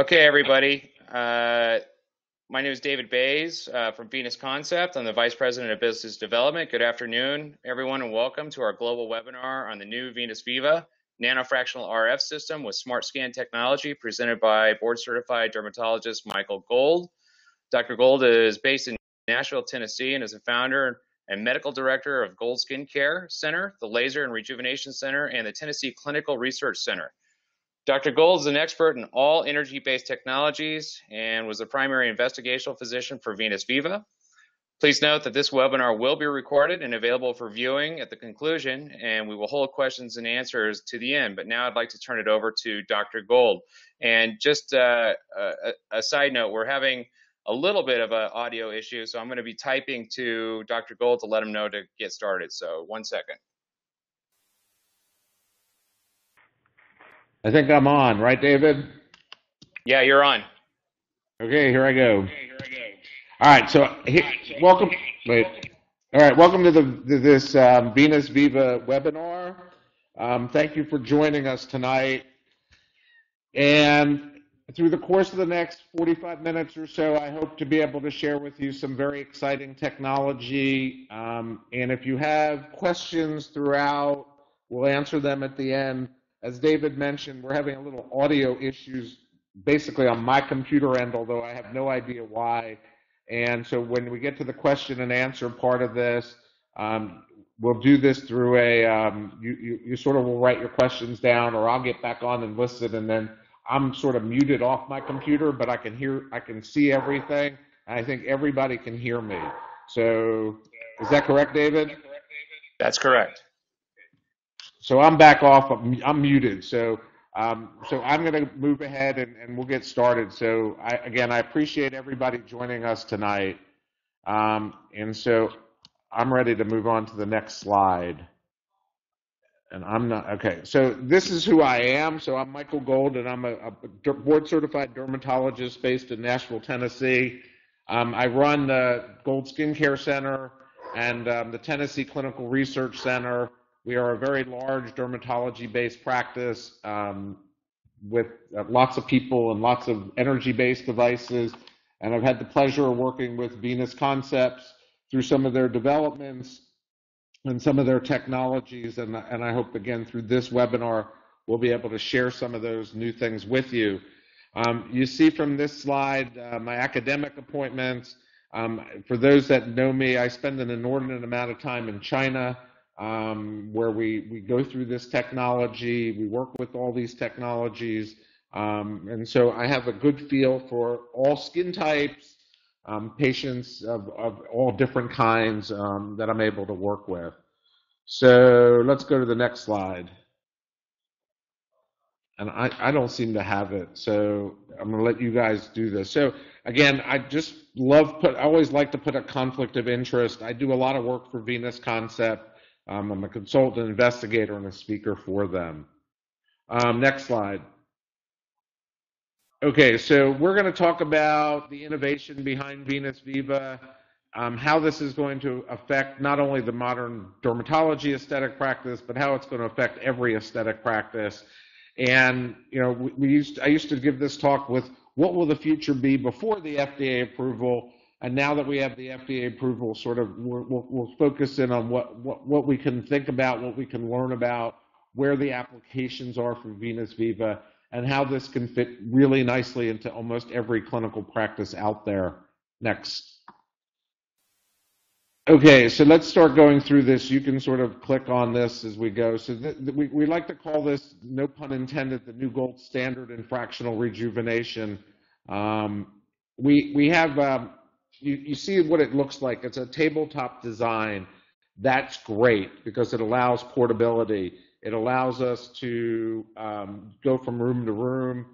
Okay, everybody. My name is David Bays from Venus Concept. I'm the Vice President of Business Development. Good afternoon, everyone, and welcome to our global webinar on the new Venus Viva nanofractional RF system with SmartScan technology presented by board-certified dermatologist Michael Gold. Dr. Gold is based in Nashville, Tennessee, and is a founder and medical director of Gold Skin Care Center, the Laser and Rejuvenation Center, and the Tennessee Clinical Research Center. Dr. Gold is an expert in all energy-based technologies and was the primary investigational physician for Venus Viva. Please note that this webinar will be recorded and available for viewing at the conclusion, and we will hold questions and answers to the end. But now I'd like to turn it over to Dr. Gold. And just a side note, we're having a little bit of an audio issue, so I'm going to be typing to Dr. Gold to let him know to get started. So 1 second. I think I'm on, right, David? Yeah, you're on. Okay, here I go. All right, so welcome. Wait. All right, welcome to this Venus Viva webinar. Thank you for joining us tonight. And through the course of the next 45 minutes or so, I hope to be able to share with you some very exciting technology. And if you have questions throughout, we'll answer them at the end. As David mentioned, we're having a little audio issues basically on my computer end, although I have no idea why. And so when we get to the question and answer part of this, we'll do this through you sort of will write your questions down, or I'll get back on and listen, and then I'm sort of muted off my computer, but I can see everything, and I think everybody can hear me. So is that correct, David? That's correct. So I'm back off. I'm muted. So I'm going to move ahead and we'll get started. So I appreciate everybody joining us tonight. And so I'm ready to move on to the next slide. And I'm not, okay. So this is who I am. So I'm Michael Gold, and I'm a board-certified dermatologist based in Nashville, Tennessee. I run the Gold Skin Care Center and the Tennessee Clinical Research Center. We are a very large dermatology-based practice with lots of people and lots of energy-based devices. And I've had the pleasure of working with Venus Concepts through some of their developments and some of their technologies. And I hope, again, through this webinar, we'll be able to share some of those new things with you. You see from this slide my academic appointments. For those that know me, I spend an inordinate amount of time in China, where we go through this technology, we work with all these technologies, and so I have a good feel for all skin types, patients of all different kinds that I'm able to work with. So let's go to the next slide. And I don't seem to have it, so I'm going to let you guys do this. So again, I always like to put a conflict of interest. I do a lot of work for Venus Concept. I'm a consultant, investigator, and a speaker for them. Next slide. Okay, so we're going to talk about the innovation behind Venus Viva, how this is going to affect not only the modern dermatology aesthetic practice, but how it's going to affect every aesthetic practice. And you know, I used to give this talk with what will the future be before the FDA approval. And now that we have the FDA approval, sort of, we'll focus in on what we can think about, what we can learn about, where the applications are for Venus Viva, and how this can fit really nicely into almost every clinical practice out there. Next. Okay, so let's start going through this. You can sort of click on this as we go. So we like to call this, no pun intended, the new gold standard in fractional rejuvenation. We have... You see what it looks like. It's a tabletop design. That's great because it allows portability. It allows us to go from room to room,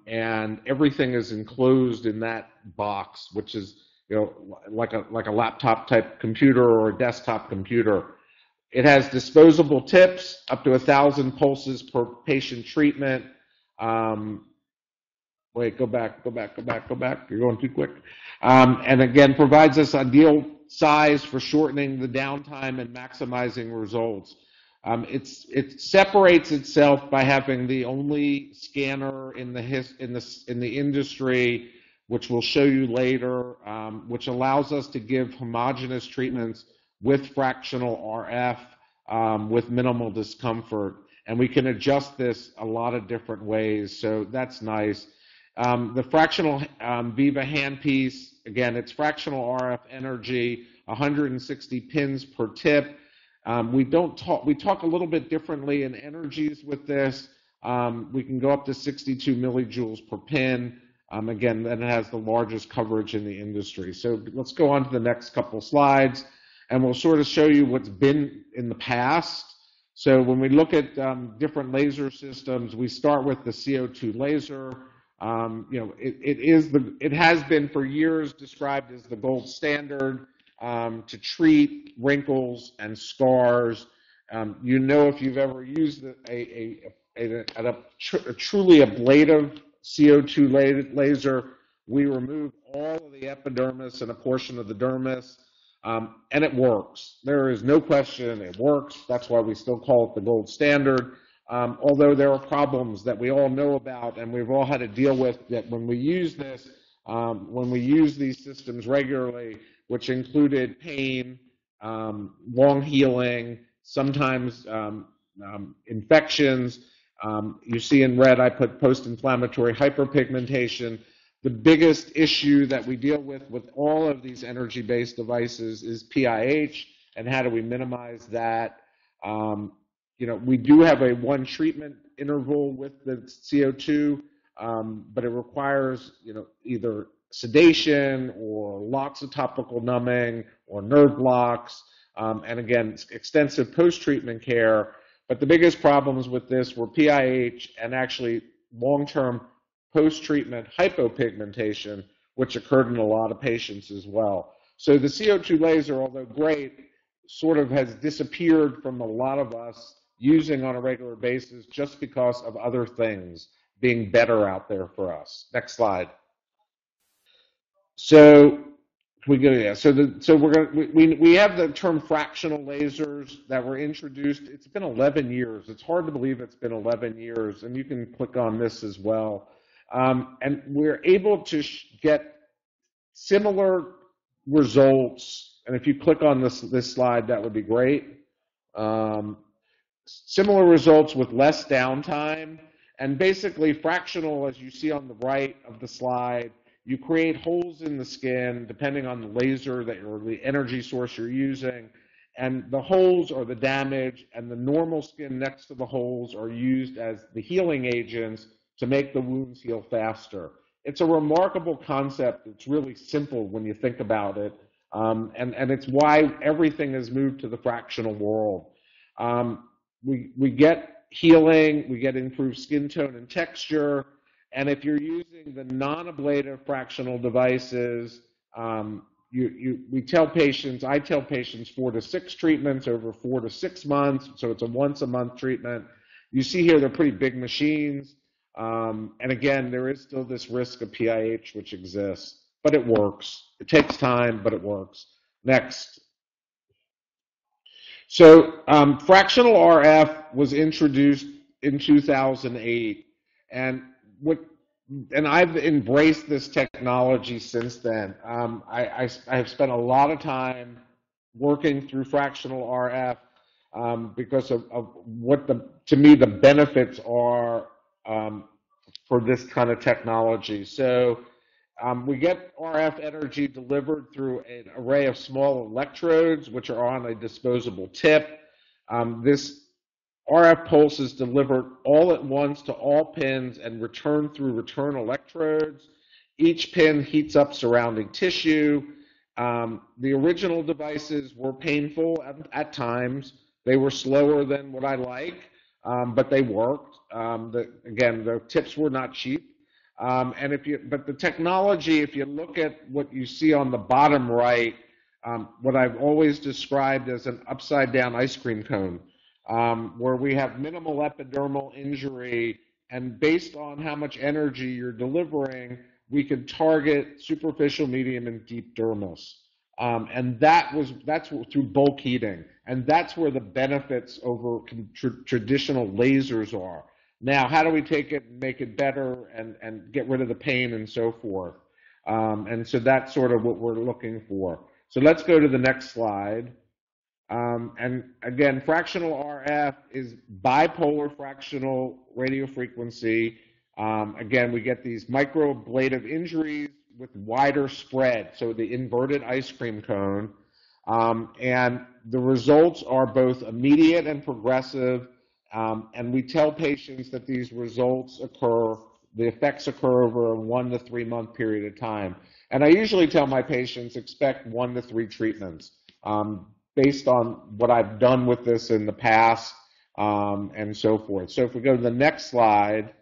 and everything is enclosed in that box, which is, you know, like a laptop type computer or a desktop computer. It has disposable tips, up to 1,000 pulses per patient treatment. Wait, go back. You're going too quick. And again, provides us ideal size for shortening the downtime and maximizing results. It separates itself by having the only scanner in the industry, which we'll show you later, which allows us to give homogeneous treatments with fractional RF with minimal discomfort. And we can adjust this a lot of different ways, so that's nice. The fractional Viva handpiece, again, it's fractional RF energy, 160 pins per tip. We talk a little bit differently in energies with this. We can go up to 62 millijoules per pin. Again, that has the largest coverage in the industry. So let's go on to the next couple slides, and we'll sort of show you what's been in the past. So when we look at different laser systems, we start with the CO2 laser. It has been for years described as the gold standard to treat wrinkles and scars. If you've ever used a truly ablative CO2 laser, we remove all of the epidermis and a portion of the dermis. And it works. There is no question it works. That's why we still call it the gold standard. Although there are problems that we all know about and we've all had to deal with that when we use this, when we use these systems regularly, which included pain, long healing, sometimes infections. You see in red, I put post-inflammatory hyperpigmentation. The biggest issue that we deal with all of these energy-based devices is PIH, and how do we minimize that? We do have a one treatment interval with the CO2, but it requires, either sedation or lots of topical numbing or nerve blocks, and again, extensive post-treatment care. But the biggest problems with this were PIH and actually long-term post-treatment hypopigmentation, which occurred in a lot of patients as well. So the CO2 laser, although great, sort of has disappeared from a lot of us using on a regular basis just because of other things being better out there for us. Next slide. So we go, yeah. So we have the term fractional lasers that were introduced. It's been 11 years. It's hard to believe it's been 11 years, and you can click on this as well. And we're able to get similar results. And if you click on this slide, that would be great. Similar results with less downtime. And basically, fractional, as you see on the right of the slide, you create holes in the skin depending on the laser or the energy source you're using. And the holes are the damage, and the normal skin next to the holes are used as the healing agents to make the wounds heal faster. It's a remarkable concept. It's really simple when you think about it. And it's why everything has moved to the fractional world. We get healing, we get improved skin tone and texture, and if you're using the non-ablative fractional devices, I tell patients 4 to 6 treatments over 4 to 6 months, so it's a once-a-month treatment. You see here they're pretty big machines, and again, there is still this risk of PIH which exists, but it works. It takes time, but it works. Next. So fractional RF was introduced in 2008, and I've embraced this technology since then. I have spent a lot of time working through fractional RF because of what to me the benefits are for this kind of technology. So we get RF energy delivered through an array of small electrodes, which are on a disposable tip. This RF pulse is delivered all at once to all pins and returned through return electrodes. Each pin heats up surrounding tissue. The original devices were painful at times. They were slower than what I like, but they worked. Again, the tips were not cheap. But the technology, if you look at what you see on the bottom right, what I've always described as an upside down ice cream cone, where we have minimal epidermal injury, and based on how much energy you're delivering, we can target superficial, medium, and deep dermis. And that's through bulk heating, and that's where the benefits over traditional lasers are. Now, how do we take it and make it better and get rid of the pain and so forth? And so that's sort of what we're looking for. So let's go to the next slide. And again, fractional RF is bipolar fractional radio frequency. Again, we get these microablative injuries with wider spread, so the inverted ice cream cone. And the results are both immediate and progressive. And we tell patients that these results occur, the effects occur over a 1 to 3 month period of time. And I usually tell my patients expect 1 to 3 treatments. Based on what I've done with this in the past and so forth. So if we go to the next slide,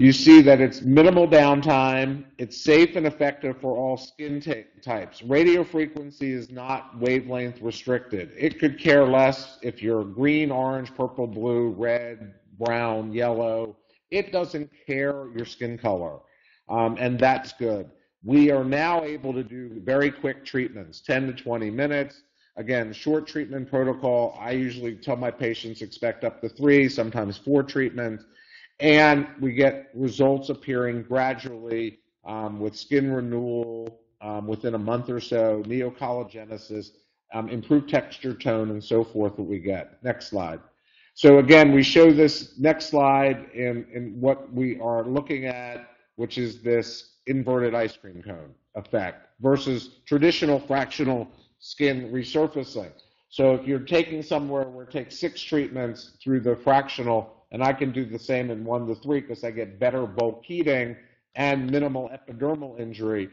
you see that it's minimal downtime, it's safe and effective for all skin types. Radio frequency is not wavelength restricted. It could care less if you're green, orange, purple, blue, red, brown, yellow. It doesn't care your skin color, and that's good. We are now able to do very quick treatments, 10 to 20 minutes. Again, short treatment protocol. I usually tell my patients expect up to 3, sometimes 4 treatments. And we get results appearing gradually with skin renewal within a month or so, neocollagenesis, improved texture, tone, and so forth that we get. Next slide. So again, we show this next slide in what we are looking at, which is this inverted ice cream cone effect versus traditional fractional skin resurfacing. So if you're taking somewhere where it takes 6 treatments through the fractional, and I can do the same in 1 to 3 because I get better bulk heating and minimal epidermal injury,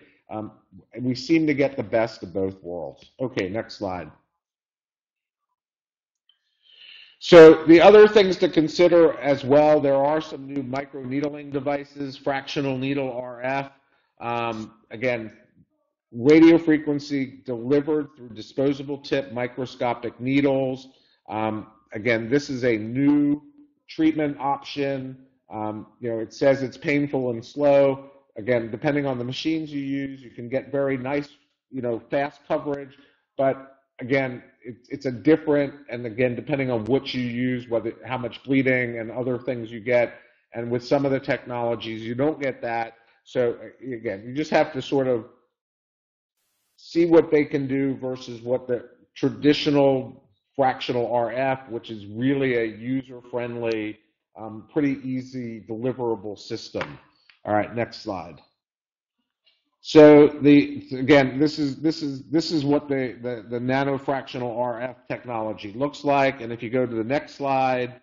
we seem to get the best of both worlds. Okay, next slide. So the other things to consider as well, there are some new microneedling devices, fractional needle RF. Again, radio frequency delivered through disposable tip microscopic needles. Again, this is a new treatment option. It says it's painful and slow. Again, depending on the machines you use, you can get very nice, fast coverage. But again, it's a different, and again, depending on what you use, how much bleeding and other things you get. And with some of the technologies, you don't get that. So again, you just have to sort of see what they can do versus what the traditional fractional RF, which is really a user-friendly, pretty easy deliverable system. All right, next slide. So again, this is what the nanofractional RF technology looks like. And if you go to the next slide,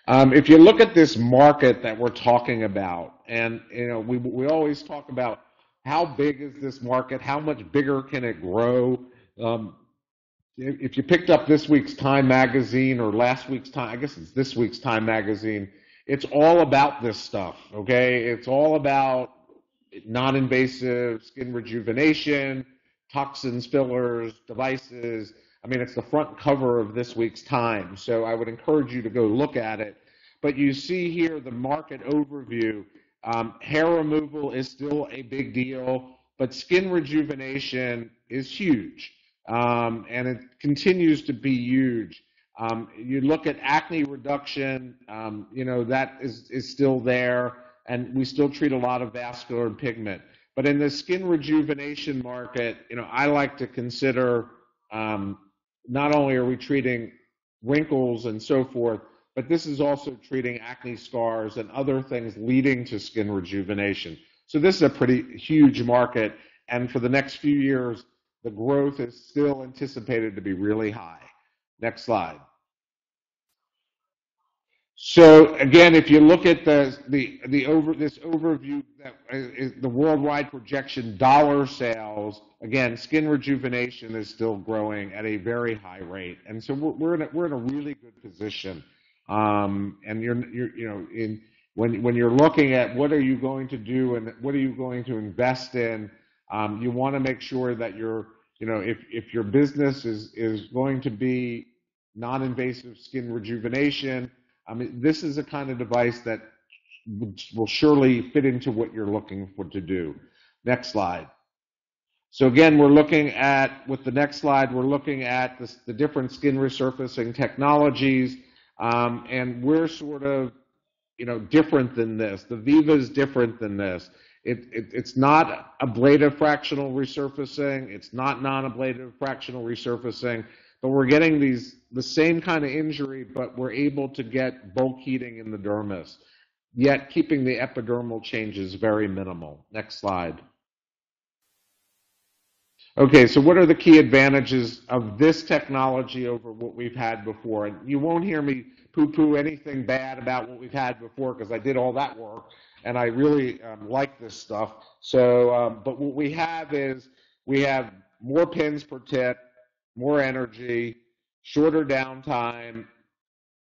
if you look at this market that we're talking about, and we always talk about how big is this market, how much bigger can it grow. If you picked up this week's Time magazine or last week's Time, I guess it's this week's Time magazine, it's all about this stuff, okay? It's all about non-invasive skin rejuvenation, toxins, fillers, devices. I mean, it's the front cover of this week's Time, so I would encourage you to go look at it. But you see here the market overview. Hair removal is still a big deal, but skin rejuvenation is huge, and it continues to be huge. You look at acne reduction, that is still there, and we still treat a lot of vascular and pigment. But in the skin rejuvenation market, I like to consider not only are we treating wrinkles and so forth, but this is also treating acne scars and other things leading to skin rejuvenation. So this is a pretty huge market, and for the next few years, the growth is still anticipated to be really high. Next slide. So again, if you look at this overview, that is the worldwide projection dollar sales, again, skin rejuvenation is still growing at a very high rate, and so we're in a really good position. And when you're looking at what are you going to do and what are you going to invest in, you want to make sure that if your business is going to be non-invasive skin rejuvenation, I mean, this is a kind of device that will surely fit into what you're looking for to do. Next slide. So again, we're looking at, with the next slide, we're looking at the different skin resurfacing technologies, and we're sort of, different than this. The Viva is different than this. It's not ablative fractional resurfacing. It's not non-ablative fractional resurfacing, but we're getting the same kind of injury, but we're able to get bulk heating in the dermis, yet keeping the epidermal changes very minimal. Next slide. Okay, so what are the key advantages of this technology over what we've had before? And you won't hear me poo-poo anything bad about what we've had before, because I did all that work and I really like this stuff. So, but what we have is we have more pins per tip, more energy, shorter downtime,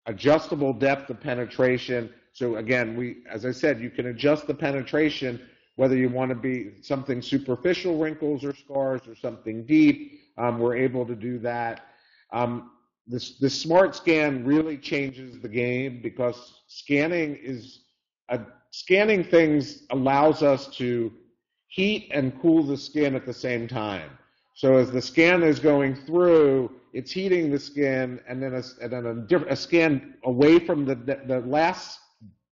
adjustable depth of penetration. So again, as I said, you can adjust the penetration whether you want to be something superficial wrinkles or scars or something deep. We're able to do that. The Smart Scan really changes the game, because scanning things allows us to heat and cool the skin at the same time. So as the scan is going through, it's heating the skin, and then a scan away from the last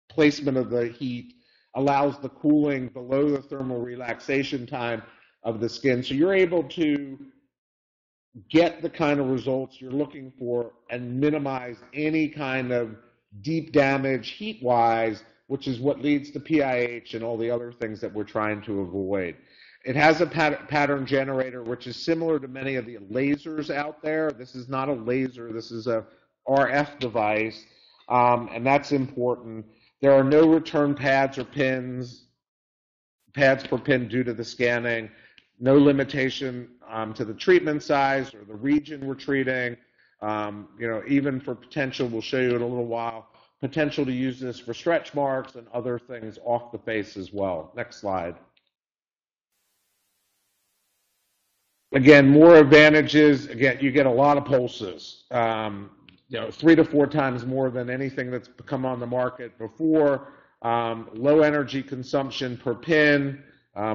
placement of the heat allows the cooling below the thermal relaxation time of the skin. So you're able to get the kind of results you're looking for and minimize any kind of deep damage heat-wise, which is what leads to PIH and all the other things that we're trying to avoid. It has a pattern generator, which is similar to many of the lasers out there. This is not a laser. This is a RF device, and that's important. There are no return pads or pads per pin due to the scanning. No limitation to the treatment size or the region we're treating. Even for potential, we'll show you in a little while, potential to use this for stretch marks and other things off the face as well. Next slide. Again, more advantages. Again, you get a lot of pulses. 3 to 4 times more than anything that's come on the market before. Low energy consumption per pin,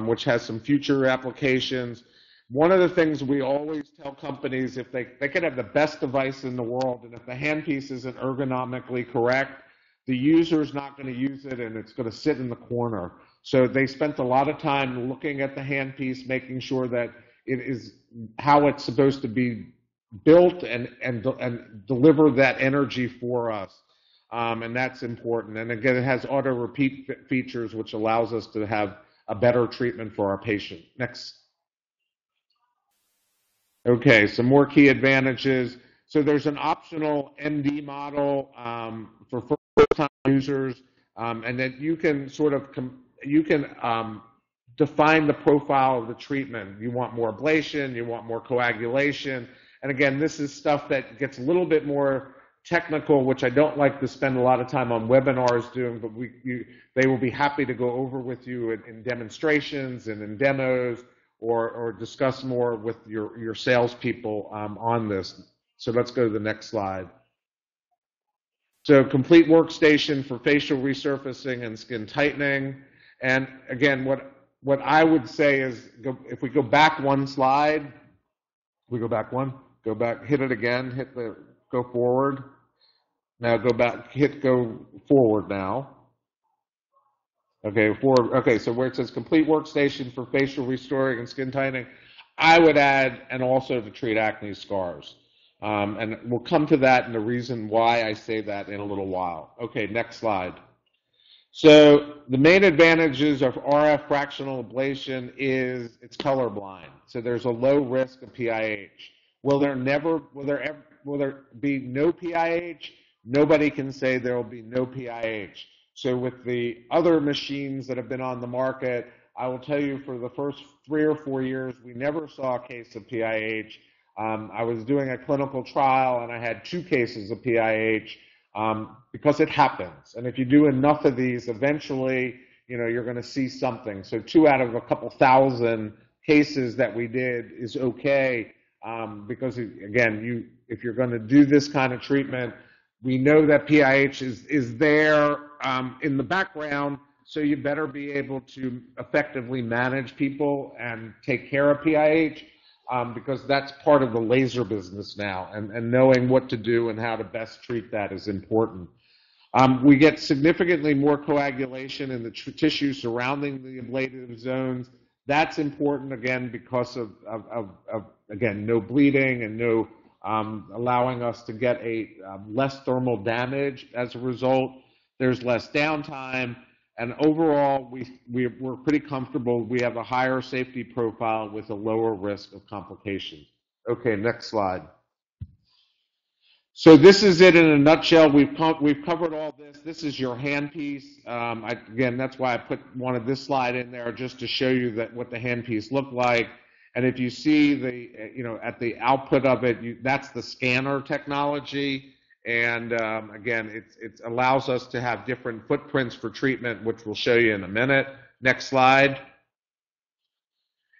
which has some future applications. One of the things we always tell companies, if they could have the best device in the world, and if the handpiece isn't ergonomically correct, the user's not going to use it, and it's going to sit in the corner. So they spent a lot of time looking at the handpiece, making sure that it is how it's supposed to be built and deliver that energy for us, and that's important. And again, it has auto repeat features, which allows us to have a better treatment for our patient. Next. Okay, some more key advantages. So there's an optional MD model for first-time users, and then you can sort of define the profile of the treatment. You want more ablation, you want more coagulation. And again, this is stuff that gets a little bit more technical, which I don't like to spend a lot of time on webinars doing, but they will be happy to go over with you in demonstrations and in demos, or discuss more with your salespeople on this. So let's go to the next slide. So complete workstation for facial resurfacing and skin tightening. And again, what I would say is, if we go back one slide, we go back one, go back, hit it again, go forward. Now go back, go forward now. Okay, forward. Okay, so where it says complete workstation for facial restoring and skin tightening, I would add, and also to treat acne scars. And we'll come to that and the reason why I say that in a little while. Okay, next slide. So the main advantages of RF fractional ablation is it's colorblind. So there's a low risk of PIH. Will there be no PIH? Nobody can say there will be no PIH. So with the other machines that have been on the market, I will tell you for the first 3 or 4 years, we never saw a case of PIH. I was doing a clinical trial and I had 2 cases of PIH. Because it happens, and if you do enough of these, eventually, you're going to see something. So 2 out of a couple thousand cases that we did is okay, because again, if you're going to do this kind of treatment, we know that PIH is there in the background, so you better be able to effectively manage people and take care of PIH, because that's part of the laser business now, and knowing what to do and how to best treat that is important. We get significantly more coagulation in the tissue surrounding the ablative zones. That's important, again, because of again, no bleeding and no allowing us to get a less thermal damage as a result. There's less downtime, and overall, we're pretty comfortable. We have a higher safety profile with a lower risk of complications. Okay, next slide. So this is it in a nutshell. We've covered all this. This is your handpiece. Again, that's why I wanted this slide in there, just to show you what the handpiece looked like. And if you see at the output of it, that's the scanner technology. And again, it allows us to have different footprints for treatment, which we'll show you in a minute. Next slide.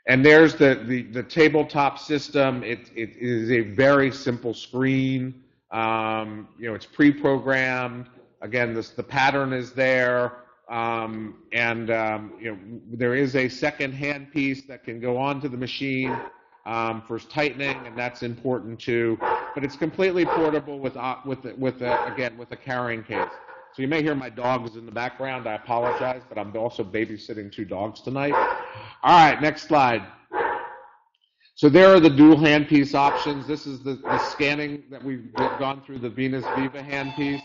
And there's the tabletop system. It is a very simple screen. It's pre-programmed. Again, the pattern is there, there is a second handpiece that can go onto the machine for tightening, and that's important too. But it's completely portable with a carrying case. So you may hear my dogs in the background. I apologize, but I'm also babysitting 2 dogs tonight. All right, next slide. So there are the dual handpiece options. This is the scanning that we've gone through, the Venus Viva handpiece.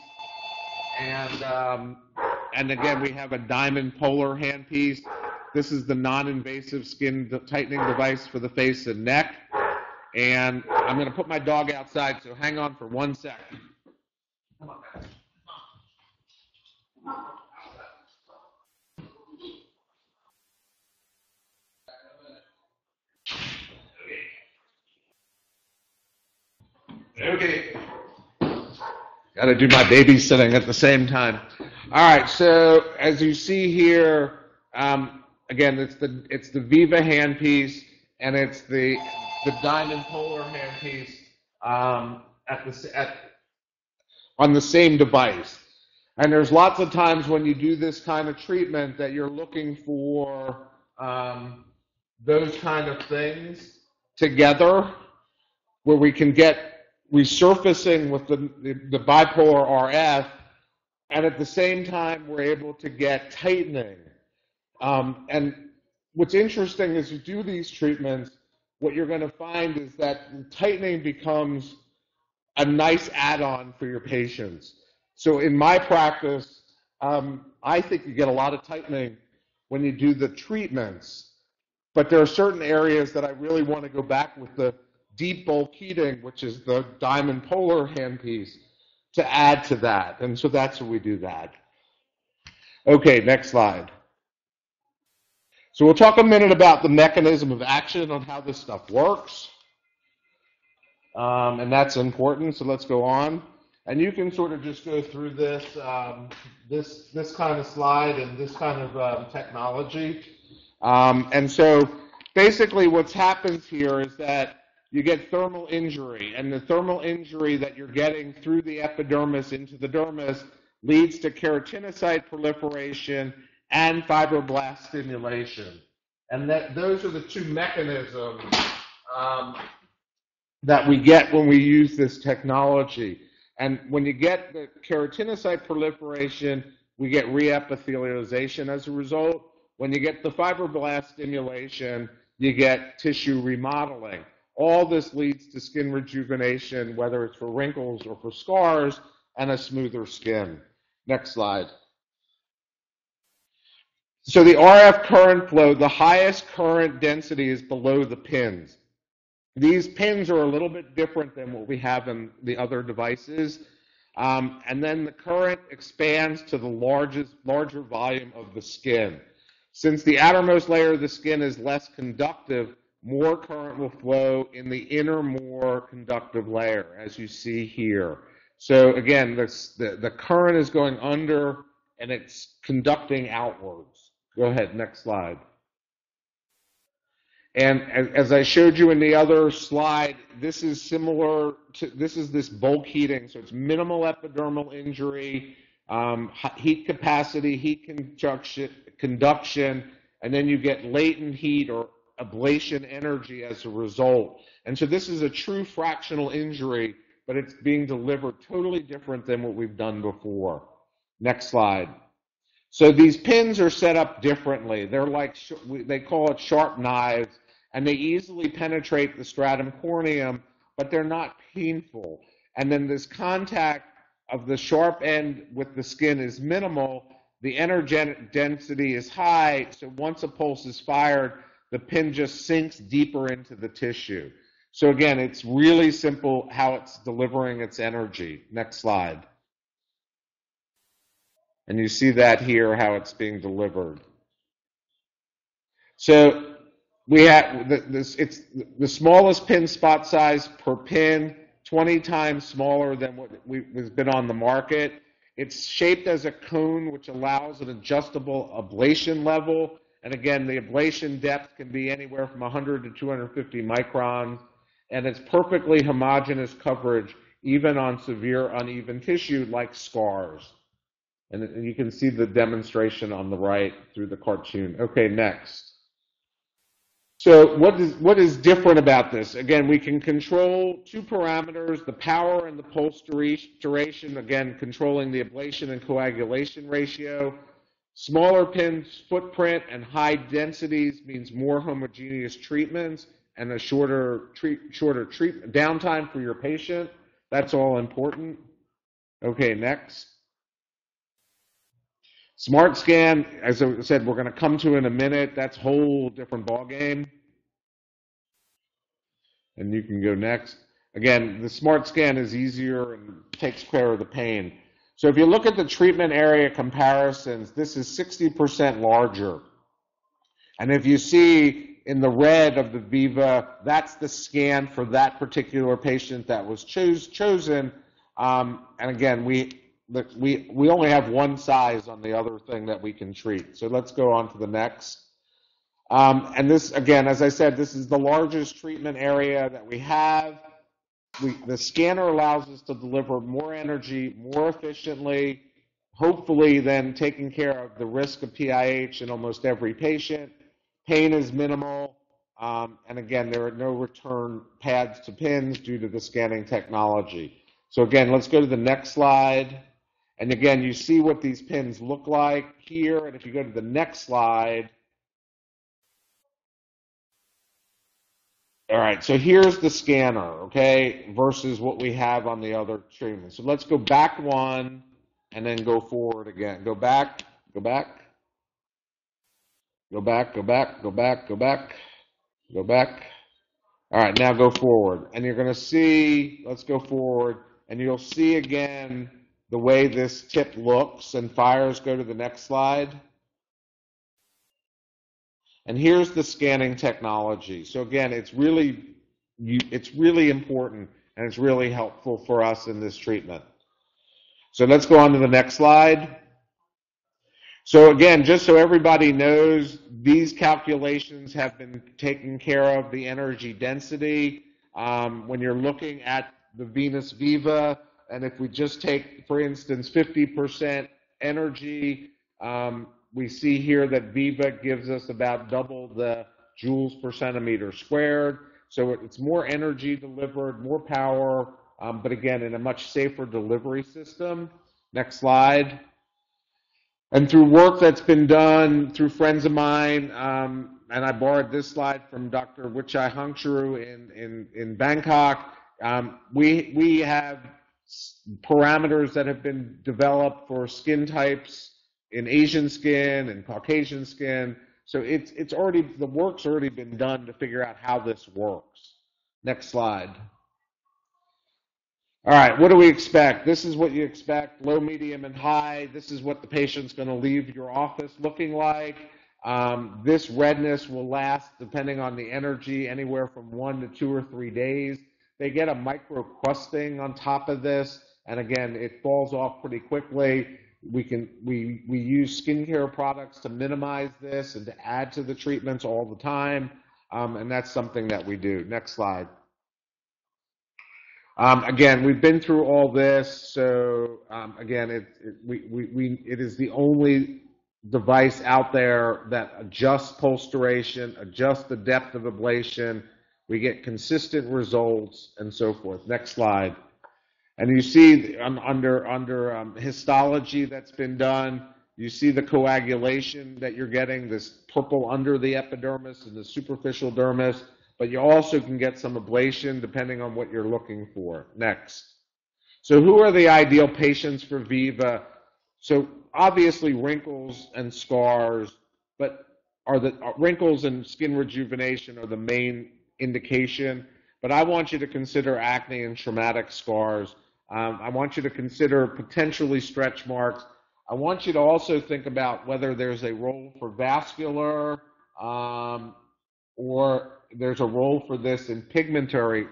And again, we have a diamond polar handpiece. This is the non-invasive skin tightening device for the face and neck. And I'm going to put my dog outside, so hang on for 1 second. Come on, guys. Okay. Got to do my babysitting at the same time. All right. So as you see here, again, it's the Viva handpiece, and it's the Diamond Polar handpiece on the same device. And there's lots of times when you do this kind of treatment that you're looking for those kind of things together, where we can get resurfacing with the bipolar RF, and at the same time we're able to get tightening. And what's interesting is you do these treatments, what you're going to find is that tightening becomes a nice add-on for your patients. So in my practice, I think you get a lot of tightening when you do the treatments, but there are certain areas that I really want to go back with the deep bulk heating, which is the Diamond Polar handpiece, to add to that. And so that's how we do that. Okay, next slide. So we'll talk a minute about the mechanism of action on how this stuff works. And that's important, so let's go on. And you can sort of just go through this, this kind of slide and this kind of technology. And so basically what's happens here is that you get thermal injury, and the thermal injury that you're getting through the epidermis into the dermis leads to keratinocyte proliferation and fibroblast stimulation. And those are the 2 mechanisms that we get when we use this technology. And when you get the keratinocyte proliferation, we get reepithelialization as a result. When you get the fibroblast stimulation, you get tissue remodeling. All this leads to skin rejuvenation, whether it's for wrinkles or for scars, and a smoother skin. Next slide. So the RF current flow, the highest current density is below the pins. These pins are a little bit different than what we have in the other devices. And then the current expands to the larger volume of the skin. Since the outermost layer of the skin is less conductive, more current will flow in the inner, more conductive layer, as you see here. So again, the current is going under, and it's conducting outwards. Go ahead, next slide. And as I showed you in the other slide, this is similar to, this bulk heating. So it's minimal epidermal injury. heat capacity, heat conduction, and then you get latent heat or ablation energy as a result. And so this is a true fractional injury, but it's being delivered totally different than what we've done before. Next slide. So these pins are set up differently. They're like, they call it sharp knives, and they easily penetrate the stratum corneum, but they're not painful. And then this contact of the sharp end with the skin is minimal. The energetic density is high, so once a pulse is fired, the pin just sinks deeper into the tissue. So again, it's really simple how it's delivering its energy. Next slide. And you see that here, how it's being delivered. So we have it's the smallest pin spot size per pin, 20 times smaller than what has been on the market. It's shaped as a cone, which allows an adjustable ablation level. And again, the ablation depth can be anywhere from 100 to 250 microns. And it's perfectly homogeneous coverage, even on severe uneven tissue like scars. And you can see the demonstration on the right through the cartoon. Okay, next. So what is different about this? Again, we can control two parameters, the power and the pulse duration, again, controlling the ablation and coagulation ratio. Smaller pins footprint and high densities means more homogeneous treatments and a shorter treatment downtime for your patient. That's all important. Okay, next. Smart Scan, as I said, we're going to come to in a minute. That's a whole different ballgame. And you can go next. Again, the Smart Scan is easier and takes care of the pain. So if you look at the treatment area comparisons, this is 60% larger. And if you see in the red of the Viva, that's the scan for that particular patient that was chosen. And again, we only have one size on the other thing that we can treat. So let's go on to the next. And this, again, as I said, this is the largest treatment area that we have. The scanner allows us to deliver more energy more efficiently, hopefully then taking care of the risk of PIH in almost every patient. Pain is minimal. And again, there are no return pads to pins due to the scanning technology. So again, let's go to the next slide. And again, you see what these pins look like here. And if you go to the next slide. All right, so here's the scanner, okay, versus what we have on the other treatment. So let's go back one and then go forward again. Go back, go back, go back, go back, go back, go back, go back. All right, now go forward. And you're going to see, let's go forward, and you'll see again the way this tip looks and fires. Go to the next slide. And here's the scanning technology. So again, it's really important and it's really helpful for us in this treatment. So let's go on to the next slide. So again, just so everybody knows, these calculations have been taken care of, the energy density. When you're looking at the Venus Viva, and if we just take, for instance, 50% energy, we see here that Viva gives us about double the joules per centimeter squared. So it's more energy delivered, more power, but again, in a much safer delivery system. Next slide. And through work that's been done through friends of mine, and I borrowed this slide from Dr. Wichai Hangchuru in Bangkok, we have parameters that have been developed for skin types in Asian skin and Caucasian skin. So it's already, the work's already been done to figure out how this works. Next slide. All right, what do we expect? This is what you expect, low, medium, and high. This is what the patient's going to leave your office looking like. This redness will last, depending on the energy, anywhere from 1 to 2 or 3 days. They get a microcrusting on top of this, and again, it falls off pretty quickly. We use skincare products to minimize this and to add to the treatments all the time, and that's something that we do. Next slide. Again, we've been through all this, so again, it is the only device out there that adjusts pulse duration, adjusts the depth of ablation. We get consistent results and so forth. Next slide. And you see under histology that's been done, you see the coagulation that you're getting, this purple under the epidermis and the superficial dermis, but you also can get some ablation depending on what you're looking for. Next. So who are the ideal patients for Viva? So obviously wrinkles and scars, but wrinkles and skin rejuvenation are the main indication, but I want you to consider acne and traumatic scars. I want you to consider potentially stretch marks. I want you to also think about whether there's a role for vascular or there's a role for this in pigmentary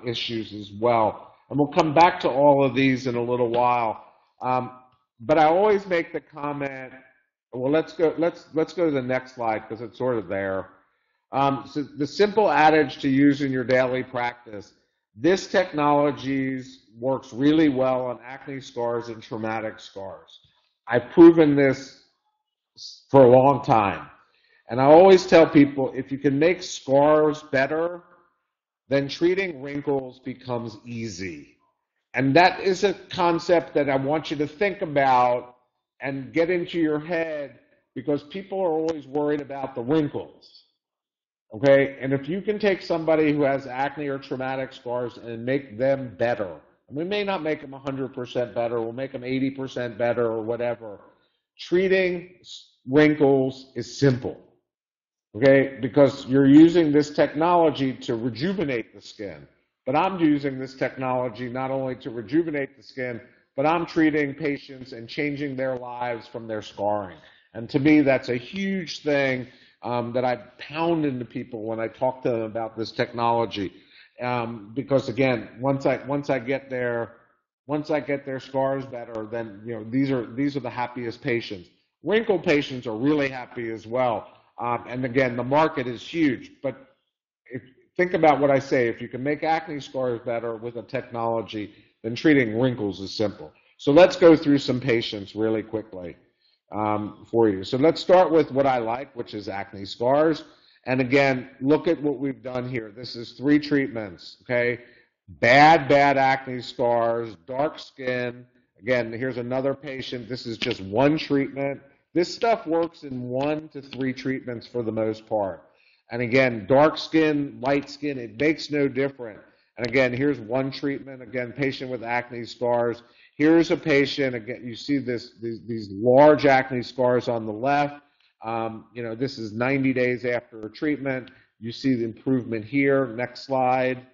issues as well. And we'll come back to all of these in a little while. But I always make the comment, well, let's go to the next slide because it's sort of there. So the simple adage to use in your daily practice, this technology works really well on acne scars and traumatic scars. I've proven this for a long time. And I always tell people, if you can make scars better, then treating wrinkles becomes easy. And that is a concept that I want you to think about and get into your head, because people are always worried about the wrinkles. Okay, and if you can take somebody who has acne or traumatic scars and make them better, and we may not make them 100% better, we'll make them 80% better or whatever. Treating wrinkles is simple, okay, because you're using this technology to rejuvenate the skin. But I'm using this technology not only to rejuvenate the skin, but I'm treating patients and changing their lives from their scarring. And to me, that's a huge thing that I pound into people when I talk to them about this technology, because again, once I get their scars better, then these are the happiest patients. Wrinkle patients are really happy as well, and again, the market is huge. But think about what I say: if you can make acne scars better with a technology, then treating wrinkles is simple. So let's go through some patients really quickly. For you. So let's start with what I like, which is acne scars. And again, look at what we've done here. This is 3 treatments, okay? Bad acne scars, dark skin. Again, here's another patient. This is just 1 treatment. This stuff works in 1 to 3 treatments for the most part. And again, dark skin, light skin, it makes no difference. And again, here's 1 treatment. Again, patient with acne scars. Here's a patient, again, you see these large acne scars on the left. This is 90 days after a treatment. You see the improvement here. Next slide.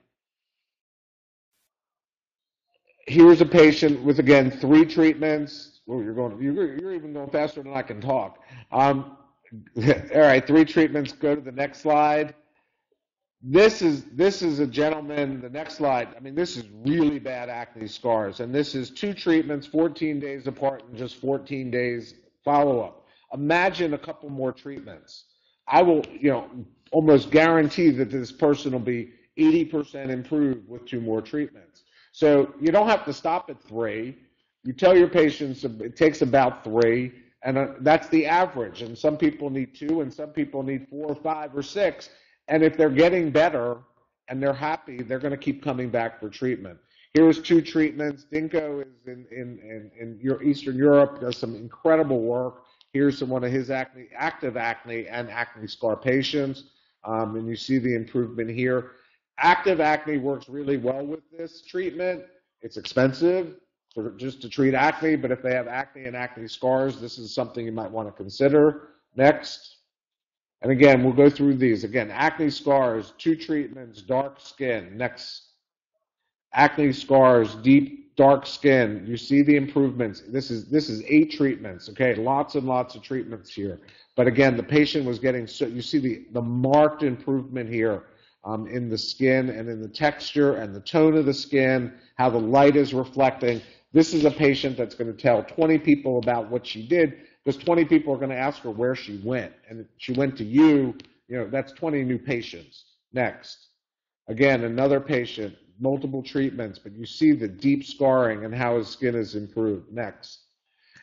Here's a patient with, again, 3 treatments. Oh, you're even going faster than I can talk. All right, 3 treatments. Go to the next slide. This is a gentleman, the next slide, I mean, this is really bad acne scars, and this is 2 treatments, 14 days apart, and just 14 days follow-up. Imagine a couple more treatments. I will, almost guarantee that this person will be 80% improved with 2 more treatments. So you don't have to stop at 3. You tell your patients it takes about 3, and that's the average, and some people need 2, and some people need 4 or 5 or 6. And if they're getting better and they're happy, they're going to keep coming back for treatment. Here's 2 treatments. Dinko is in Eastern Europe, does some incredible work. Here's one of his active acne and acne scar patients. And you see the improvement here. Active acne works really well with this treatment. It's expensive just to treat acne, but if they have acne and acne scars, this is something you might want to consider. Next. And again, we'll go through these. Again, acne scars, 2 treatments, dark skin. Next. Acne scars, deep dark skin. You see the improvements. This is 8 treatments. Okay, lots and lots of treatments here. But again, the patient was getting, so you see the marked improvement here in the skin and in the texture and the tone of the skin, how the light is reflecting. This is a patient that's going to tell 20 people about what she did, because 20 people are going to ask her where she went. And if she went to you, that's 20 new patients. Next. Again, another patient, multiple treatments, but you see the deep scarring and how his skin has improved. Next.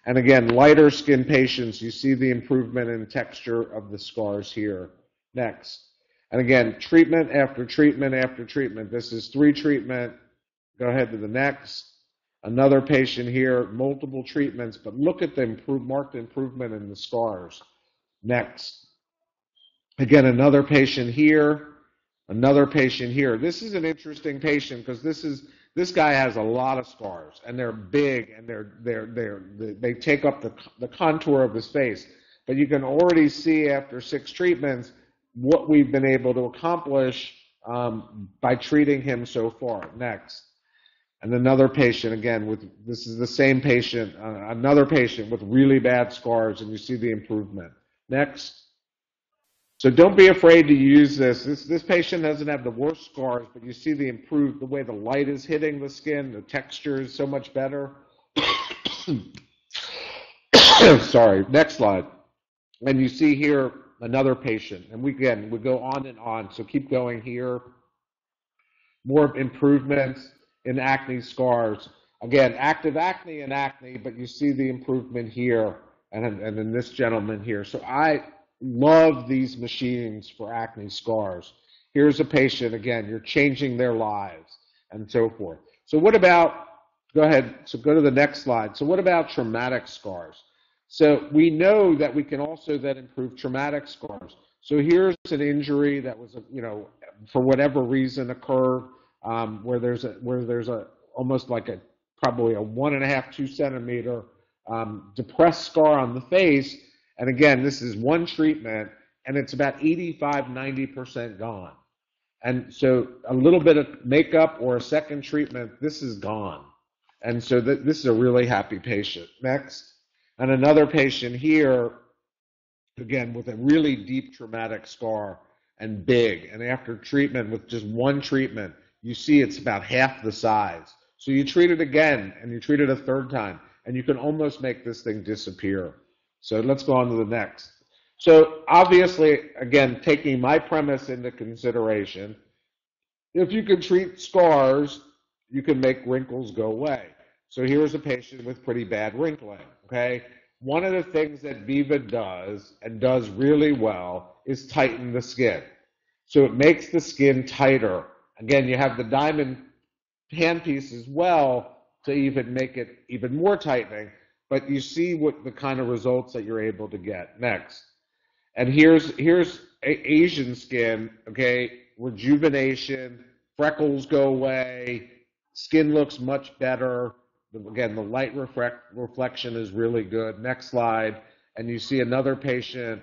And again, lighter skin patients, you see the improvement in texture of the scars here. Next. And again, treatment after treatment after treatment. This is 3 treatment. Go ahead to the next. Another patient here, multiple treatments, but look at the marked improvement in the scars. Next. Again, another patient here, another patient here. This is an interesting patient because this guy has a lot of scars, and they're big, and they take up the contour of his face. But you can already see after 6 treatments what we've been able to accomplish by treating him so far. Next. And another patient, again, this is the same patient, another patient with really bad scars, and you see the improvement. Next. So don't be afraid to use this. This patient doesn't have the worst scars, but you see the way the light is hitting the skin, the texture is so much better. Sorry, next slide. And you see here another patient, and we go on and on, so keep going here. More improvements in acne scars. Again, active acne and acne, but you see the improvement here and in this gentleman here. So I love these machines for acne scars. Here's a patient, again, you're changing their lives and so forth. So what about, go ahead, so go to the next slide. So what about traumatic scars? So we know that we can also then improve traumatic scars. So here's an injury that was, for whatever reason occurred, where there's almost like probably a 1.5, 2 centimeter depressed scar on the face. And again, this is 1 treatment, and it's about 85–90% gone. And so a little bit of makeup or a second treatment, this is gone. And so this is a really happy patient. Next. And another patient here, again, with a really deep traumatic scar and big. And after treatment, with just 1 treatment, you see it's about half the size. So you treat it again, and you treat it a 3rd time, and you can almost make this thing disappear. So let's go on to the next. So obviously, again, taking my premise into consideration, if you can treat scars, you can make wrinkles go away. So here's a patient with pretty bad wrinkling, okay? One of the things that Viva does, and does really well, is tighten the skin. So it makes the skin tighter. Again, you have the diamond handpiece as well to even make it even more tightening, but you see what the kind of results that you're able to get. Next. And here's Asian skin, okay? Rejuvenation, freckles go away, skin looks much better. Again, the light reflection is really good. Next slide. And you see another patient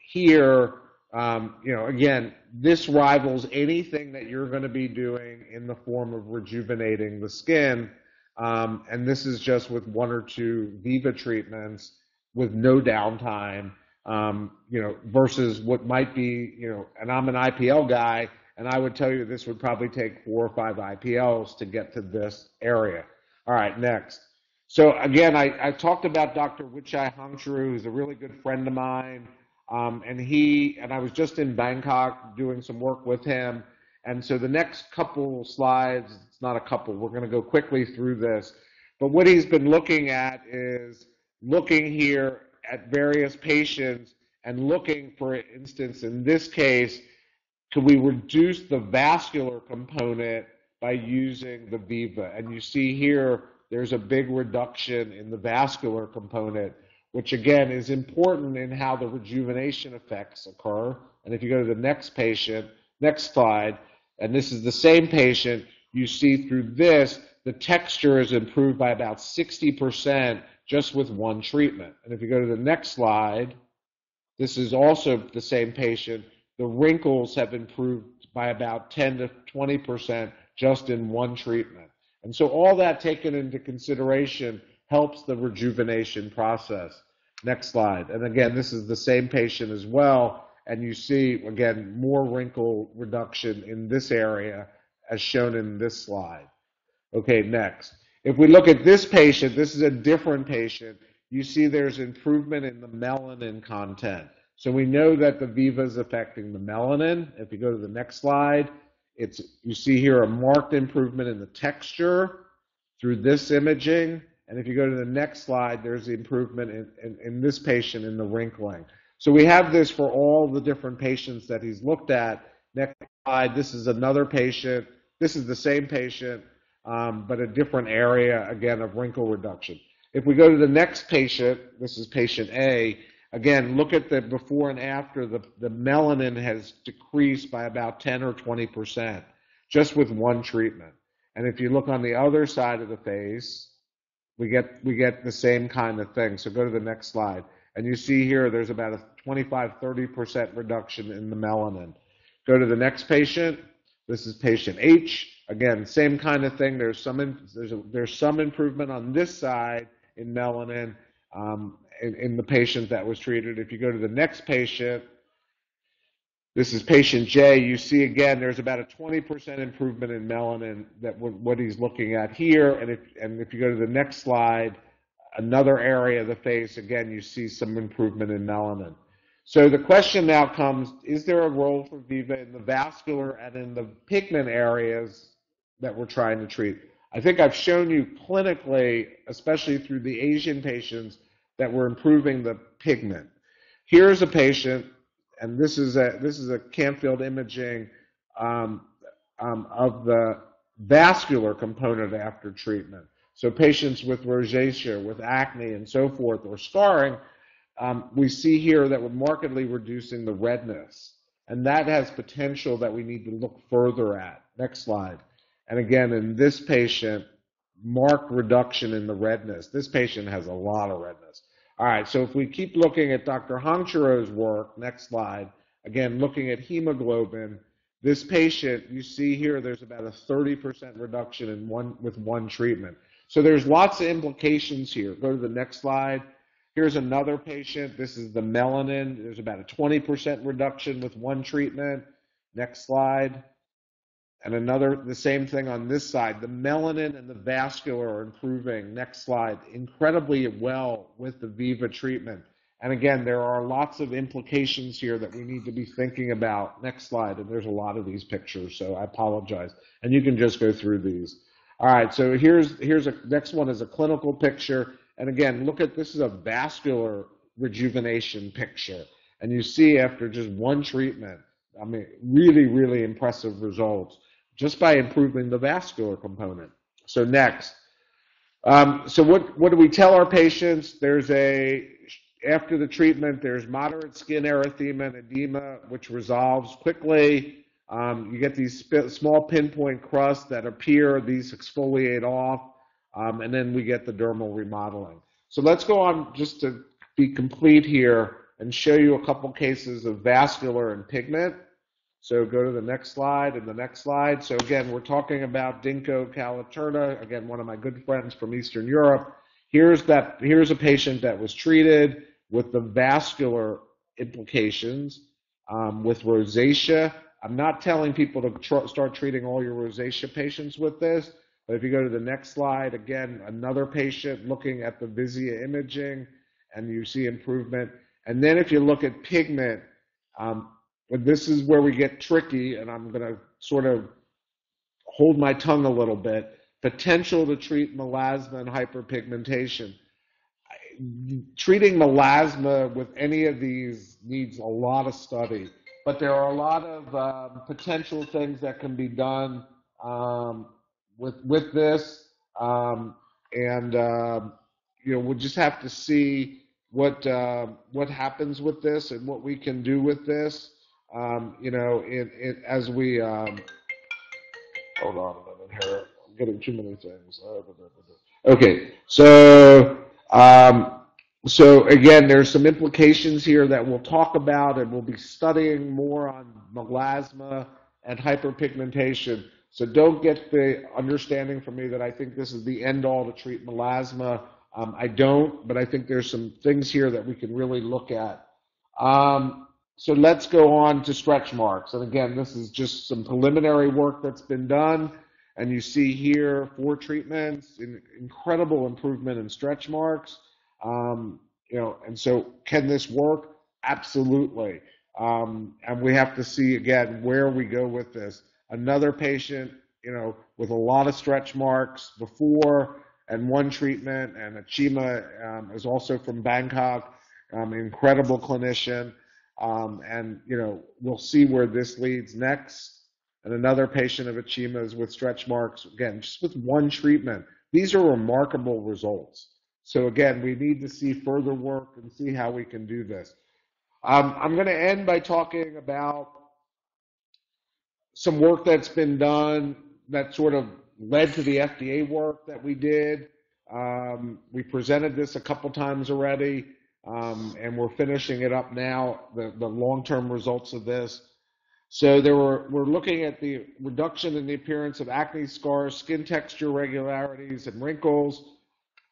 here. Again, this rivals anything that you're going to be doing in the form of rejuvenating the skin. And this is just with 1 or 2 Viva treatments with no downtime, versus what might be, and I'm an IPL guy, and I would tell you this would probably take 4 or 5 IPLs to get to this area. All right, next. So again, I talked about Dr. Wichai Hongshru, who's a really good friend of mine. And I was just in Bangkok doing some work with him. And so the next couple slides, it's not a couple, we're going to go quickly through this. But what he's been looking at is looking here at various patients and looking, for instance, in this case, could we reduce the vascular component by using the Viva? And you see here, there's a big reduction in the vascular component, which again is important in how the rejuvenation effects occur. And if you go to the next patient, next slide, and this is the same patient, you see through this, the texture is improved by about 60% just with 1 treatment. And if you go to the next slide, this is also the same patient. The wrinkles have improved by about 10 to 20% just in 1 treatment. And so all that taken into consideration helps the rejuvenation process. Next slide. And again, this is the same patient as well. And you see, again, more wrinkle reduction in this area as shown in this slide. Okay, next. If we look at this patient, this is a different patient. You see there's improvement in the melanin content. So we know that the Viva is affecting the melanin. If you go to the next slide, You see here a marked improvement in the texture through this imaging. And if you go to the next slide, there's the improvement in this patient in the wrinkling. So we have this for all the different patients that he's looked at. Next slide, this is another patient. This is the same patient, but a different area, again, of wrinkle reduction. If we go to the next patient, this is patient A, again, look at the before and after. The melanin has decreased by about 10 or 20% just with one treatment. And if you look on the other side of the face, we get the same kind of thing. So go to the next slide. And you see here there's about a 25-30% reduction in the melanin. Go to the next patient. This is patient H. Again, same kind of thing. There's some improvement on this side in melanin in the patient that was treated. If you go to the next patient, this is patient J. You see again, there's about a 20% improvement in melanin that what he's looking at here. And if you go to the next slide, another area of the face, again, you see some improvement in melanin. So the question now comes, is there a role for Viva in the vascular and in the pigment areas that we're trying to treat? I think I've shown you clinically, especially through the Asian patients, that we're improving the pigment. Here's a patient, and this is a Canfield imaging of the vascular component after treatment. So patients with rosacea, with acne and so forth, or scarring, we see here that we're markedly reducing the redness. And that has potential that we need to look further at. Next slide. And again, in this patient, marked reduction in the redness. This patient has a lot of redness. All right, so if we keep looking at Dr. Hongcharo's work, next slide, again, looking at hemoglobin, this patient, you see here, there's about a 30% reduction with one treatment. So there's lots of implications here. Go to the next slide. Here's another patient. This is the melanin. There's about a 20% reduction with one treatment. Next slide. And the same thing on this side. The melanin and the vascular are improving. Next slide. Incredibly well with the Viva treatment. And again, there are lots of implications here that we need to be thinking about. Next slide. And there's a lot of these pictures, so I apologize. And you can just go through these. All right, so next one is a clinical picture. And again, look at, this is a vascular rejuvenation picture. And you see after just one treatment, I mean, really, really impressive results just by improving the vascular component. So next, so what do we tell our patients? After the treatment, there's moderate skin erythema and edema, which resolves quickly. You get these small pinpoint crusts that appear, these exfoliate off, and then we get the dermal remodeling. So let's go on just to be complete here and show you a couple cases of vascular and pigment. So go to the next slide and the next slide. So again, we're talking about Dinko Calaterna, again, one of my good friends from Eastern Europe. Here's a patient that was treated with the vascular implications with rosacea. I'm not telling people to start treating all your rosacea patients with this, but if you go to the next slide, again, another patient looking at the Vizia imaging, and you see improvement. And then if you look at pigment, this is where we get tricky, and I'm going to sort of hold my tongue a little bit. Potential to treat melasma and hyperpigmentation. Treating melasma with any of these needs a lot of study, but there are a lot of potential things that can be done with this, we'll just have to see what happens with this and what we can do with this. As we hold on a minute here, I'm getting too many things. Okay, so again, there's some implications here that we'll talk about, and we'll be studying more on melasma and hyperpigmentation. So don't get the understanding from me that I think this is the end all to treat melasma. I don't, but I think there's some things here that we can really look at. So let's go on to stretch marks. And again, this is just some preliminary work that's been done. And you see here 4 treatments, incredible improvement in stretch marks. And so can this work? Absolutely. And we have to see again where we go with this. Another patient, with a lot of stretch marks before and one treatment, and Achima is also from Bangkok, incredible clinician, and we'll see where this leads next. And another patient of Achima's with stretch marks, again, just with one treatment. These are remarkable results. So again, we need to see further work and see how we can do this. I'm going to end by talking about some work that's been done that sort of led to the FDA work that we did. We presented this a couple times already, and we're finishing it up now, the long-term results of this. So we're looking at the reduction in the appearance of acne scars, skin texture irregularities, and wrinkles.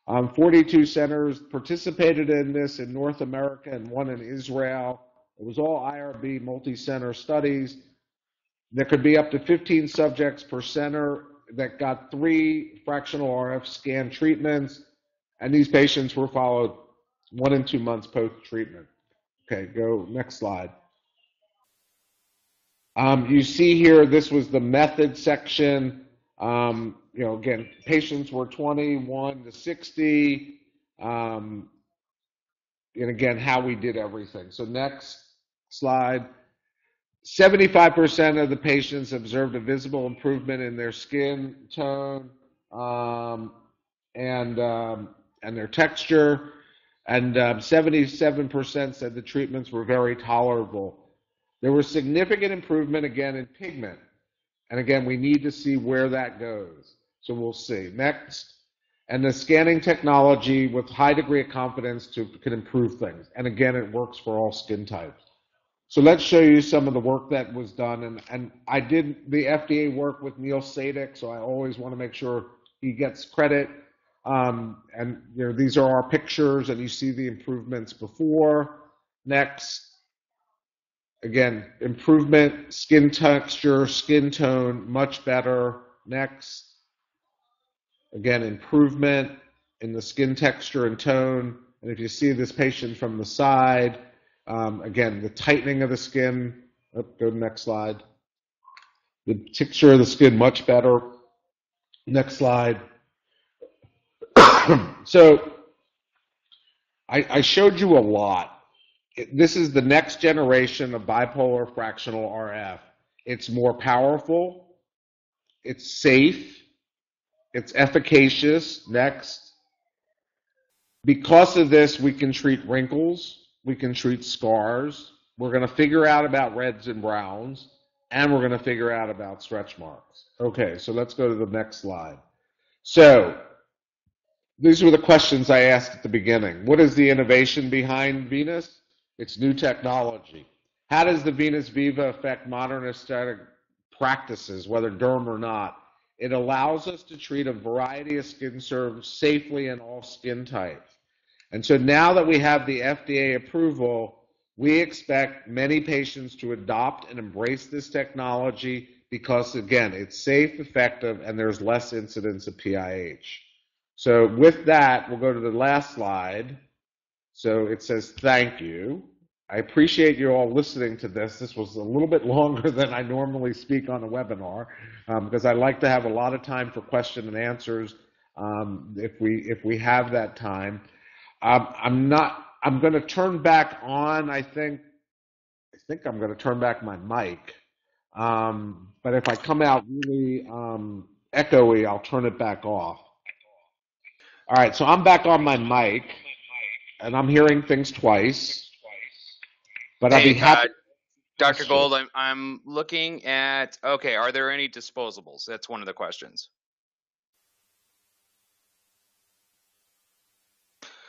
42 centers participated in this in North America and one in Israel. It was all IRB multi-center studies. There could be up to 15 subjects per center that got 3 fractional RF scan treatments, and these patients were followed 1 and 2 months post-treatment. Okay, go next slide. You see here, this was the method section. Again, patients were 21 to 60, and again, how we did everything. So next slide. 75% of the patients observed a visible improvement in their skin tone and their texture, and 77% said the treatments were very tolerable. There was significant improvement again in pigment, and again, we need to see where that goes. So we'll see. Next. And the scanning technology with high degree of confidence can improve things. And again, it works for all skin types. So let's show you some of the work that was done. And I did the FDA work with Neil Sadik, so I always want to make sure he gets credit. And these are our pictures, and you see the improvements before. Next. Again, improvement, skin texture, skin tone, much better. Next. Again, improvement in the skin texture and tone. And if you see this patient from the side, again, the tightening of the skin. Go to the next slide. The texture of the skin, much better. Next slide. So I showed you a lot. This is the next generation of bipolar fractional RF. It's more powerful, it's safe, it's efficacious. Next. Because of this, we can treat wrinkles, we can treat scars, we're going to figure out about reds and browns, and we're going to figure out about stretch marks. Okay, so let's go to the next slide. So these were the questions I asked at the beginning. What is the innovation behind Venus? It's new technology. How does the Venus Viva affect modern aesthetic practices, whether derm or not? It allows us to treat a variety of skin concerns safely in all skin types. And so now that we have the FDA approval, we expect many patients to adopt and embrace this technology because, again, it's safe, effective, and there's less incidence of PIH. So with that, we'll go to the last slide. So it says, thank you. I appreciate you all listening to this. This was a little bit longer than I normally speak on a webinar because I like to have a lot of time for question and answers if we have that time. I'm going to turn back on, I think I'm going to turn back my mic. But if I come out really echoey, I'll turn it back off. All right, so I'm back on my mic. And I'm hearing things twice, but I'll be happy. Dr. Gold, I'm looking at, okay, are there any disposables? That's one of the questions.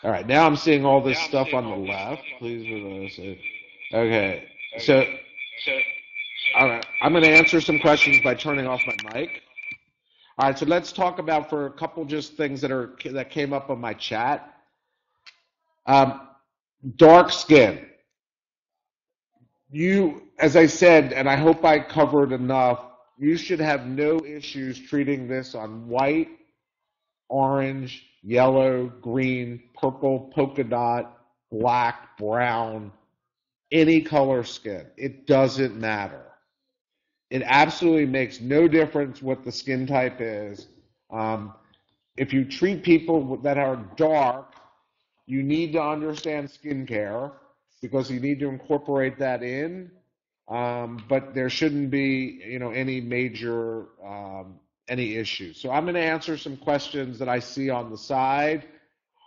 All right, now I'm seeing all this stuff on the left. Please, okay, so all right, I'm going to answer some questions by turning off my mic. All right, so let's talk about for a couple just things that came up on my chat. Dark skin. As I said, and I hope I covered enough, you should have no issues treating this on white, orange, yellow, green, purple, polka dot, black, brown, any color skin. It doesn't matter. It absolutely makes no difference what the skin type is. If you treat people that are dark, you need to understand skincare because you need to incorporate that in. But there shouldn't be, any major any issues. So I'm going to answer some questions that I see on the side.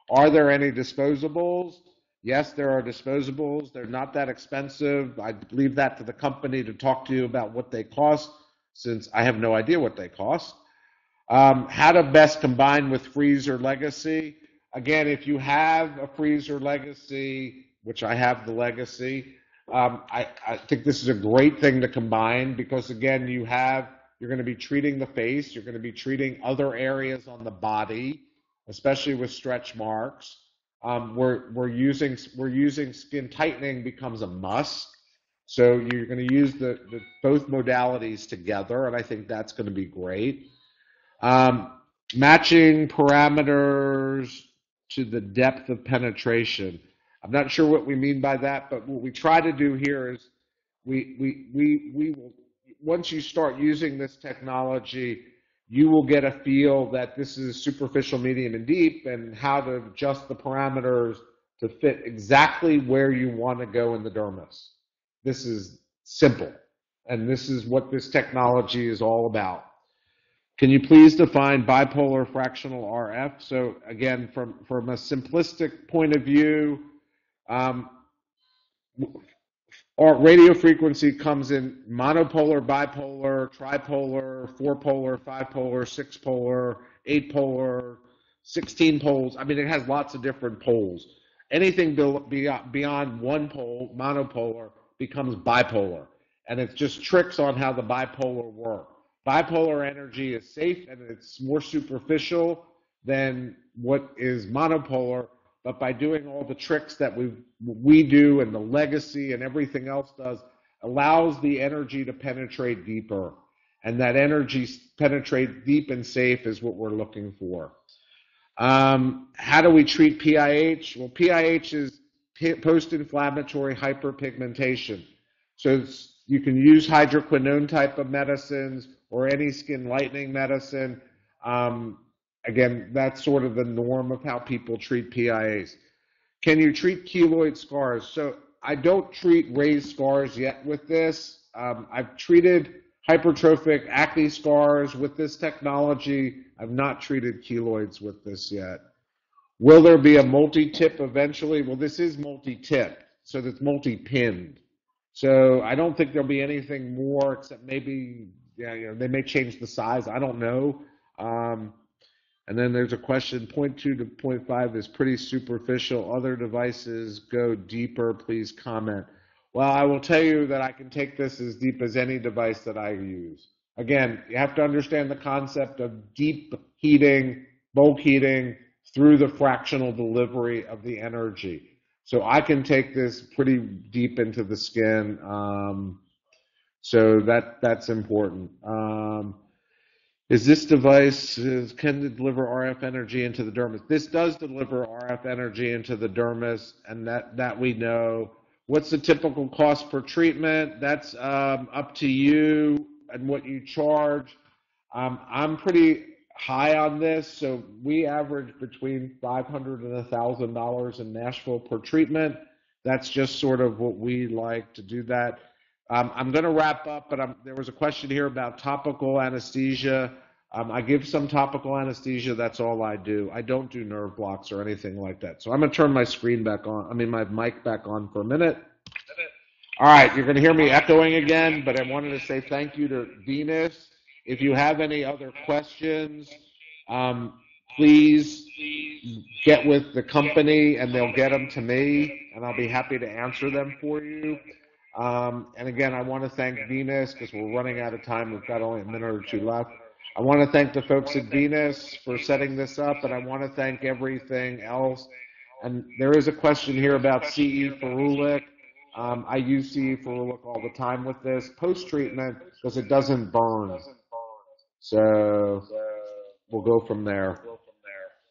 Are there any disposables? Yes, there are disposables. They're not that expensive. I leave that to the company to talk to you about what they cost, since I have no idea what they cost. How to best combine with Freezer Legacy. Again, if you have a Freezer Legacy, which I have the Legacy, I think this is a great thing to combine because, again, you're going to be treating the face, you're going to be treating other areas on the body, especially with stretch marks. We're using skin tightening becomes a must. So you're going to use the both modalities together, and I think that's going to be great. Matching parameters to the depth of penetration. I'm not sure what we mean by that, but what we try to do here is we will, once you start using this technology, you will get a feel that this is superficial, medium, and deep, and how to adjust the parameters to fit exactly where you want to go in the dermis. This is simple, and this is what this technology is all about. Can you please define bipolar fractional RF? So again, from a simplistic point of view, our radio frequency comes in monopolar, bipolar, tripolar, four-polar, five-polar, six-polar, eight-polar, 16 poles. I mean, it has lots of different poles. Anything beyond one pole, monopolar, becomes bipolar. And it's just tricks on how the bipolar work. Bipolar energy is safe and it's more superficial than what is monopolar, but by doing all the tricks that we do and the Legacy and everything else does, allows the energy to penetrate deeper. And that energy penetrate deep and safe is what we're looking for. How do we treat PIH? Well, PIH is post-inflammatory hyperpigmentation. So you can use hydroquinone type of medicines or any skin lightening medicine. Again, that's sort of the norm of how people treat PIAs. Can you treat keloid scars? So I don't treat raised scars yet with this. I've treated hypertrophic acne scars with this technology. I've not treated keloids with this yet. Will there be a multi-tip eventually? Well, this is multi-tip, so it's multi-pinned. So I don't think there'll be anything more except maybe, they may change the size. I don't know. And then there's a question, 0.2 to 0.5 is pretty superficial. Other devices go deeper, please comment. Well, I will tell you that I can take this as deep as any device that I use. Again, you have to understand the concept of deep heating, bulk heating through the fractional delivery of the energy. So I can take this pretty deep into the skin. So that's important. Is this device, can it deliver RF energy into the dermis? This does deliver RF energy into the dermis, and that we know. What's the typical cost per treatment? That's up to you and what you charge. I'm pretty high on this, so we average between $500 and $1,000 in Nashville per treatment. That's just sort of what we like to do that. I'm going to wrap up, but there was a question here about topical anesthesia. I give some topical anesthesia. That's all I do. I don't do nerve blocks or anything like that. So I'm going to turn my screen back on, my mic back on for a minute. All right, you're going to hear me echoing again, but I wanted to say thank you to Venus. If you have any other questions, please get with the company and they'll get them to me, and I'll be happy to answer them for you. And again, I want to thank Venus because we're running out of time. We've got only a minute or two left. I want to thank the folks at Venus for setting this up, and I want to thank everything else. And there is a question here about CE ferulic. I use CE ferulic all the time with this post-treatment because it doesn't burn. So we'll go from there.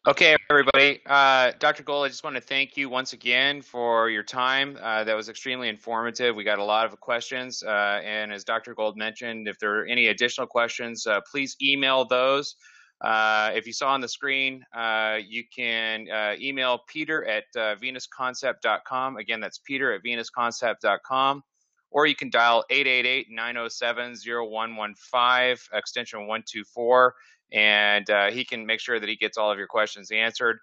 Okay, everybody. Dr. Gold, I just want to thank you once again for your time. That was extremely informative. We got a lot of questions. And as Dr. Gold mentioned, if there are any additional questions, please email those. If you saw on the screen, you can email Peter at venusconcept.com. Again, that's Peter at venusconcept.com. Or you can dial 888-907-0115, extension 124. And he can make sure that he gets all of your questions answered.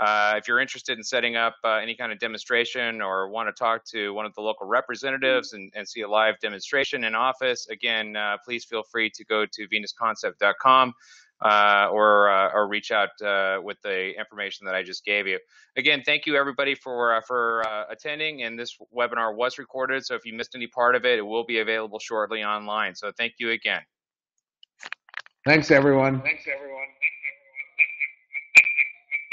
If you're interested in setting up any kind of demonstration or want to talk to one of the local representatives and see a live demonstration in office, again, please feel free to go to venusconcept.com or reach out with the information that I just gave you. Again, thank you everybody for attending, and this webinar was recorded, so if you missed any part of it, it will be available shortly online. So thank you again. Thanks, everyone. Thanks, everyone.